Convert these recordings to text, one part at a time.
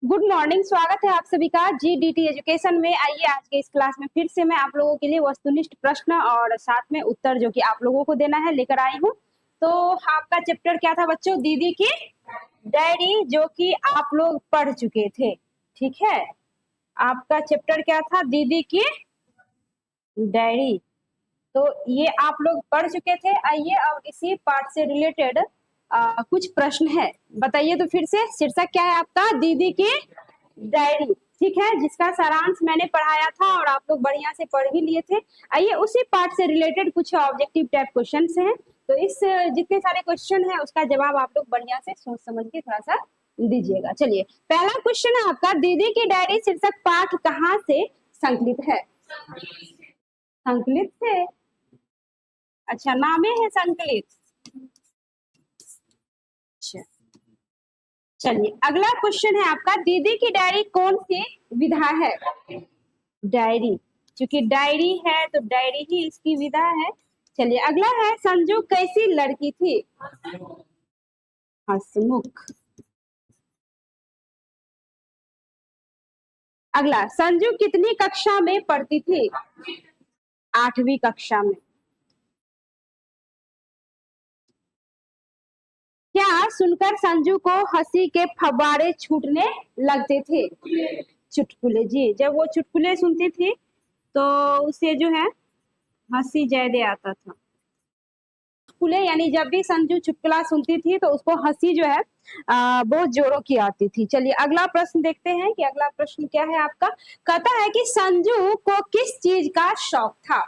Good morning. स्वागत है आप सभी का जीडीटी एजुकेशन में। आइए आज के इस क्लास में फिर से मैं आप लोगों के लिए वस्तुनिष्ठ प्रश्न और साथ में उत्तर जो कि आप लोगों को देना है लेकर आई हूँ। तो आपका चैप्टर क्या था बच्चों? दीदी की डायरी, जो कि आप लोग पढ़ चुके थे। ठीक है, आपका चैप्टर क्या था? दीदी की डायरी। तो ये आप लोग पढ़ चुके थे। आइए अब इसी पार्ट से रिलेटेड कुछ प्रश्न है, बताइए तो फिर से। शीर्षक क्या है आपका? दीदी की डायरी। ठीक है, जिसका सारांश मैंने पढ़ाया था और आप लोग बढ़िया से पढ़ भी लिए थे। आइए उसी पार्ट से रिलेटेड कुछ ऑब्जेक्टिव टाइप क्वेश्चंस हैं। तो इस जितने सारे क्वेश्चन है उसका जवाब आप लोग बढ़िया से सोच समझ के थोड़ा सा दीजिएगा। चलिए, पहला क्वेश्चन है आपका, दीदी की डायरी शीर्षक पाठ कहाँ से संकलित है? संकलित से? अच्छा, नामे है संकलित। अच्छा, चलिए अगला क्वेश्चन है आपका, दीदी की डायरी कौन सी विधा है? डायरी, क्योंकि डायरी है तो डायरी ही इसकी विधा है। चलिए अगला है, संजू कैसी लड़की थी? हंसमुख। अगला, संजू कितनी कक्षा में पढ़ती थी? 8वीं कक्षा में। क्या सुनकर संजू को हंसी के फव्वारे छूटने लगते थे? चुटकुले। जी, जब वो चुटकुले सुनती थी तो उसे जो है हंसी ज्यादा आता था। चुटकुले यानी जब भी संजू चुटकुला सुनती थी तो उसको हंसी जो है बहुत जोरों की आती थी। चलिए अगला प्रश्न देखते हैं कि अगला प्रश्न क्या है आपका। कहता है कि संजू को किस चीज का शौक था?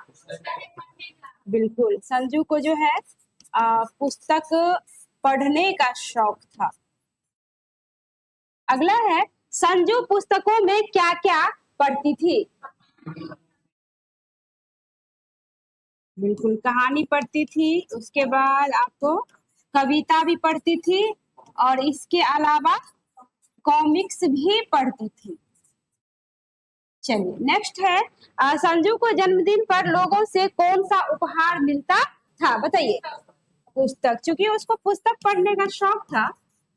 बिल्कुल, संजू को जो है पुस्तक पढ़ने का शौक था। अगला है, संजू पुस्तकों में क्या क्या पढ़ती थी? बिल्कुल, कहानी पढ़ती थी, उसके बाद आपको कविता भी पढ़ती थी और इसके अलावा कॉमिक्स भी पढ़ती थी। चलिए नेक्स्ट है, संजू को जन्मदिन पर लोगों से कौन सा उपहार मिलता था? बताइए। पुस्तक, क्योंकि उसको पुस्तक पढ़ने का शौक था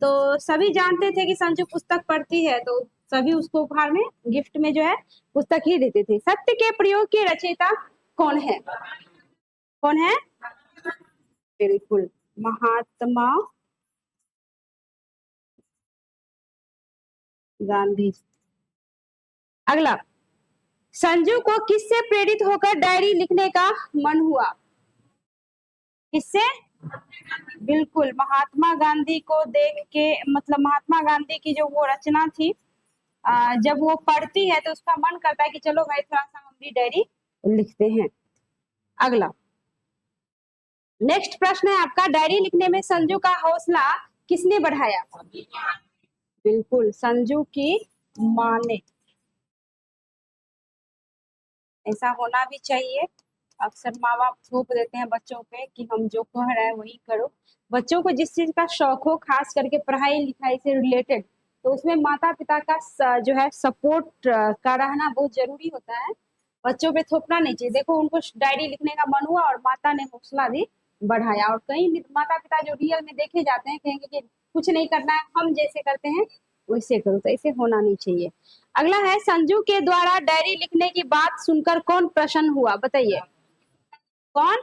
तो सभी जानते थे कि संजू पुस्तक पढ़ती है, तो सभी उसको उपहार में, गिफ्ट में जो है पुस्तक ही देते थे। सत्य के प्रयोग की रचयिता कौन है? कौन है? बिल्कुल, महात्मा गांधी। अगला, संजू को किससे प्रेरित होकर डायरी लिखने का मन हुआ? किससे? बिल्कुल, महात्मा गांधी को देख के, मतलब महात्मा गांधी की जो वो रचना थी, जब वो पढ़ती है तो उसका मन करता है कि चलो भाई थोड़ा सा हम भी डायरी लिखते हैं। अगला नेक्स्ट प्रश्न है आपका, डायरी लिखने में संजू का हौसला किसने बढ़ाया? बिल्कुल, संजू की माँ ने। ऐसा होना भी चाहिए। अक्सर माँ बाप थोप देते हैं बच्चों पे कि हम जो कह रहे हैं वही करो। बच्चों को जिस चीज का शौक हो, खास करके पढ़ाई लिखाई से रिलेटेड, तो उसमें माता पिता का जो है सपोर्ट का रहना बहुत जरूरी होता है। बच्चों पे थोपना नहीं चाहिए। देखो, उनको डायरी लिखने का मन हुआ और माता ने हौसला भी बढ़ाया। और कई माता पिता जो रियल में देखे जाते हैं कहेंगे कि कुछ नहीं करना है, हम जैसे करते हैं वैसे करो, तो ऐसे होना नहीं चाहिए। अगला है, संजू के द्वारा डायरी लिखने की बात सुनकर कौन प्रसन्न हुआ? बताइए। कौन?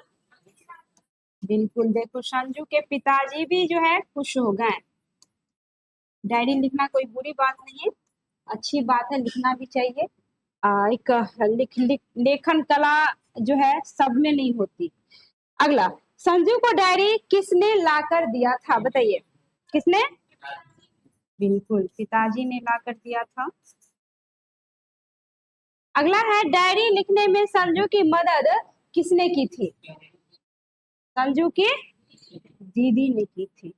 बिल्कुल, देखो संजू के पिताजी भी जो है खुश हो गए। डायरी लिखना कोई बुरी बात नहीं है, अच्छी बात है, लिखना भी चाहिए। एक लेखन कला जो है सब में नहीं होती। अगला, संजू को डायरी किसने लाकर दिया था? बताइए। किसने? बिल्कुल, पिताजी ने लाकर दिया था। अगला है, डायरी लिखने में संजू की मदद किसने की थी? संजू की दीदी ने की थी।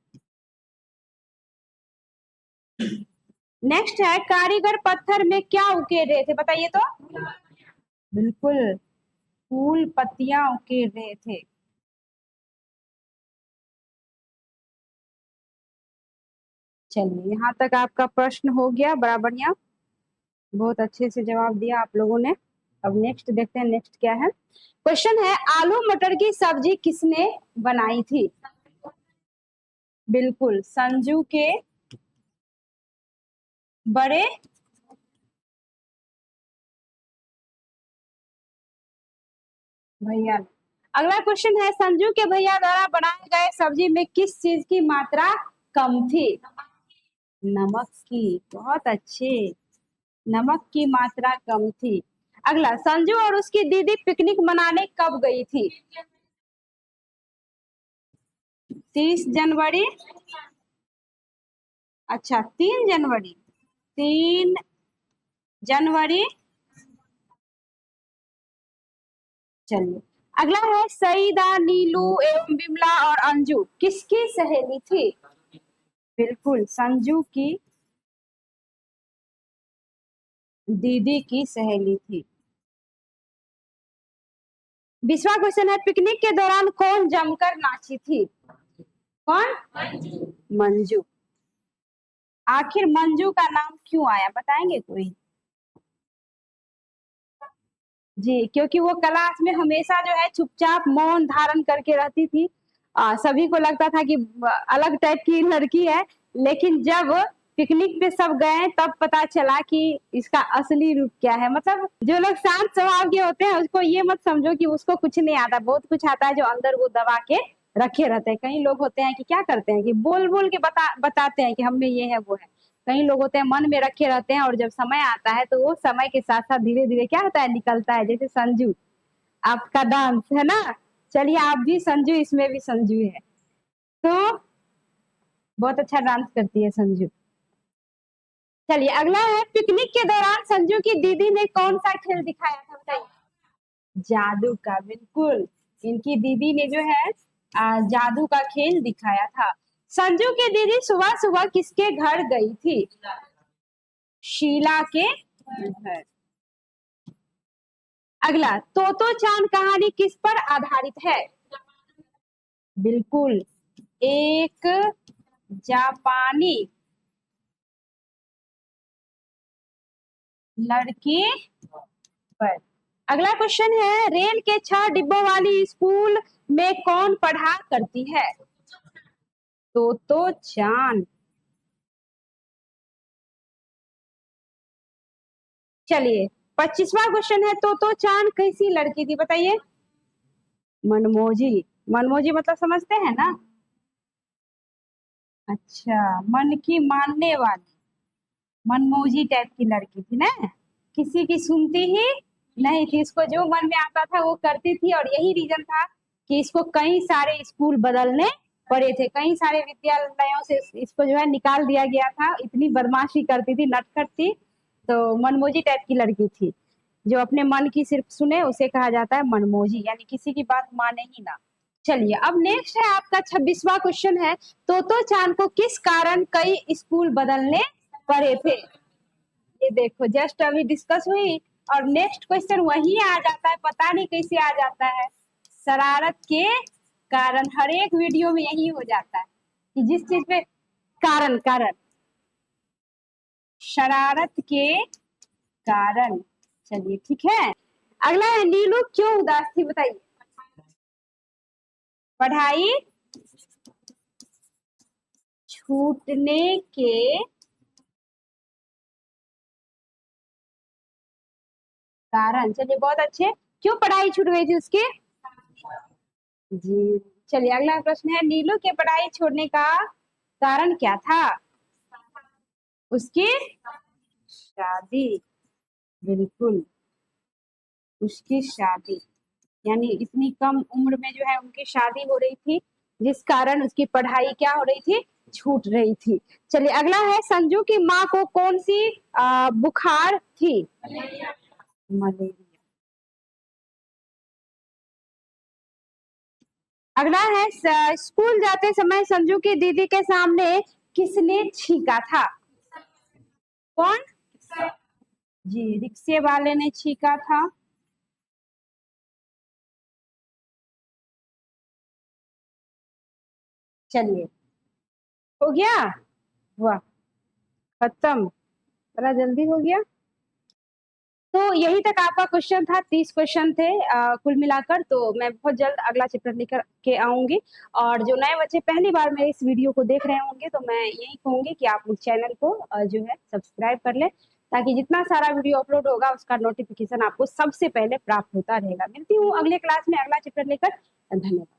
नेक्स्ट है, कारीगर पत्थर में क्या उकेर रहे थे? बताइए तो। बिल्कुल, फूल पत्तियां उकेर रहे थे। चलिए, यहाँ तक आपका प्रश्न हो गया, बड़ा बढ़िया, बहुत अच्छे से जवाब दिया आप लोगों ने। अब नेक्स्ट देखते हैं, नेक्स्ट क्या है। क्वेश्चन है, आलू मटर की सब्जी किसने बनाई थी? बिल्कुल, संजू के बड़े भैया। अगला क्वेश्चन है, संजू के भैया द्वारा बनाए गए सब्जी में किस चीज की मात्रा कम थी? नमक की। बहुत अच्छे। नमक की मात्रा कम थी। अगला, संजू और उसकी दीदी पिकनिक मनाने कब गई थी? 30 जनवरी। अच्छा, 3 जनवरी। 3 जनवरी। चलिए, अगला है, सईदा, नीलू एवं बिमला और अंजू किसकी सहेली थी? बिल्कुल, संजू की दीदी की सहेली थी। 20वां क्वेश्चन है, पिकनिक के दौरान कौन जमकर नाची थी? कौन? मंजू। आखिर मंजू का नाम क्यों आया, बताएंगे कोई? जी, क्योंकि वो क्लास में हमेशा जो है चुपचाप मौन धारण करके रहती थी। सभी को लगता था कि अलग टाइप की लड़की है, लेकिन जब पिकनिक पे सब गए तब पता चला कि इसका असली रूप क्या है। मतलब जो लोग शांत स्वभाव के होते हैं उसको ये मत समझो कि उसको कुछ नहीं आता, बहुत कुछ आता है जो अंदर वो दबा के रखे रहते हैं। कई लोग होते हैं कि क्या करते हैं कि बोल बोल के बताते हैं कि हम में ये है वो है। कई लोग होते हैं मन में रखे रहते हैं, और जब समय आता है तो वो समय के साथ साथ धीरे धीरे क्या होता है, निकलता है। जैसे संजू, आपका डांस है ना। चलिए, आप भी संजू, इसमें भी संजू है। तो बहुत अच्छा डांस करती है संजू। चलिए, अगला है, पिकनिक के दौरान संजू की दीदी ने कौन सा खेल दिखाया था, बताइए? जादू का, बिल्कुल। इनकी दीदी ने जो है जादू का खेल दिखाया था। संजू की दीदी सुबह सुबह किसके घर गई थी? शीला के घर। अगला, तोतो चांद कहानी किस पर आधारित है? बिल्कुल, एक जापानी लड़की पर। अगला क्वेश्चन है, रेल के 6 डिब्बों वाली स्कूल में कौन पढ़ा करती है? तोतो चांद। चलिए, 25वां क्वेश्चन है, तोतो चांद कैसी लड़की थी, बताइए? मनमोजी। मनमोजी मतलब समझते हैं ना? अच्छा, मन की मानने वाली, मनमोजी टाइप की लड़की थी ना। किसी की सुनती ही नहीं थी, इसको जो मन में आता था वो करती थी, और यही रीजन था कि इसको कई सारे स्कूल बदलने पड़े थे। कई सारे विद्यालयों से इसको जो है निकाल दिया गया था, इतनी बदमाशी करती थी, नटखट थी। तो मनमोजी टाइप की लड़की थी। जो अपने मन की सिर्फ सुने उसे कहा जाता है मनमोजी, यानी किसी की बात माने ही ना। चलिए, अब नेक्स्ट है आपका 26वां क्वेश्चन है, तोतो चांद को किस कारण कई स्कूल बदलने पड़े थे? ये देखो, जस्ट अभी डिस्कस हुई और नेक्स्ट क्वेश्चन वही आ जाता है, पता नहीं कैसे आ जाता है। शरारत के कारण। हर एक वीडियो में यही हो जाता है कि जिस चीज पे कारण कारण, शरारत के कारण। चलिए, ठीक है। अगला है, नीलू क्यों उदास थी, बताइए? पढ़ाई छूटने के कारण। चलिए, बहुत अच्छे। क्यों पढ़ाई छूट गई थी उसकी? जी। चलिए, अगला प्रश्न है, नीलू के पढ़ाई छोड़ने का कारण क्या था? उसकी शादी। बिल्कुल, उसकी शादी। यानी इतनी कम उम्र में जो है उनकी शादी हो रही थी, जिस कारण उसकी पढ़ाई क्या हो रही थी, छूट रही थी। चलिए, अगला है, संजू की माँ को कौन सी बुखार थी? मलेरिया। अगला है, स्कूल जाते समय संजू की दीदी के सामने किसने छींका था? कौन? जी, रिक्शे वाले ने छींका था। चलिए, हो गया। वाह, खत्म। बड़ा जल्दी हो गया। तो यही तक आपका क्वेश्चन था, 30 क्वेश्चन थे कुल मिलाकर। तो मैं बहुत जल्द अगला चैप्टर लेकर के आऊँगी, और जो नए बच्चे पहली बार मेरे इस वीडियो को देख रहे होंगे, तो मैं यही कहूँगी कि आप उस चैनल को जो है सब्सक्राइब कर लें, ताकि जितना सारा वीडियो अपलोड होगा उसका नोटिफ़िकेशन आपको सबसे पहले प्राप्त होता रहेगा। मिलती हूँ अगले क्लास में अगला चैप्टर लेकर। धन्यवाद।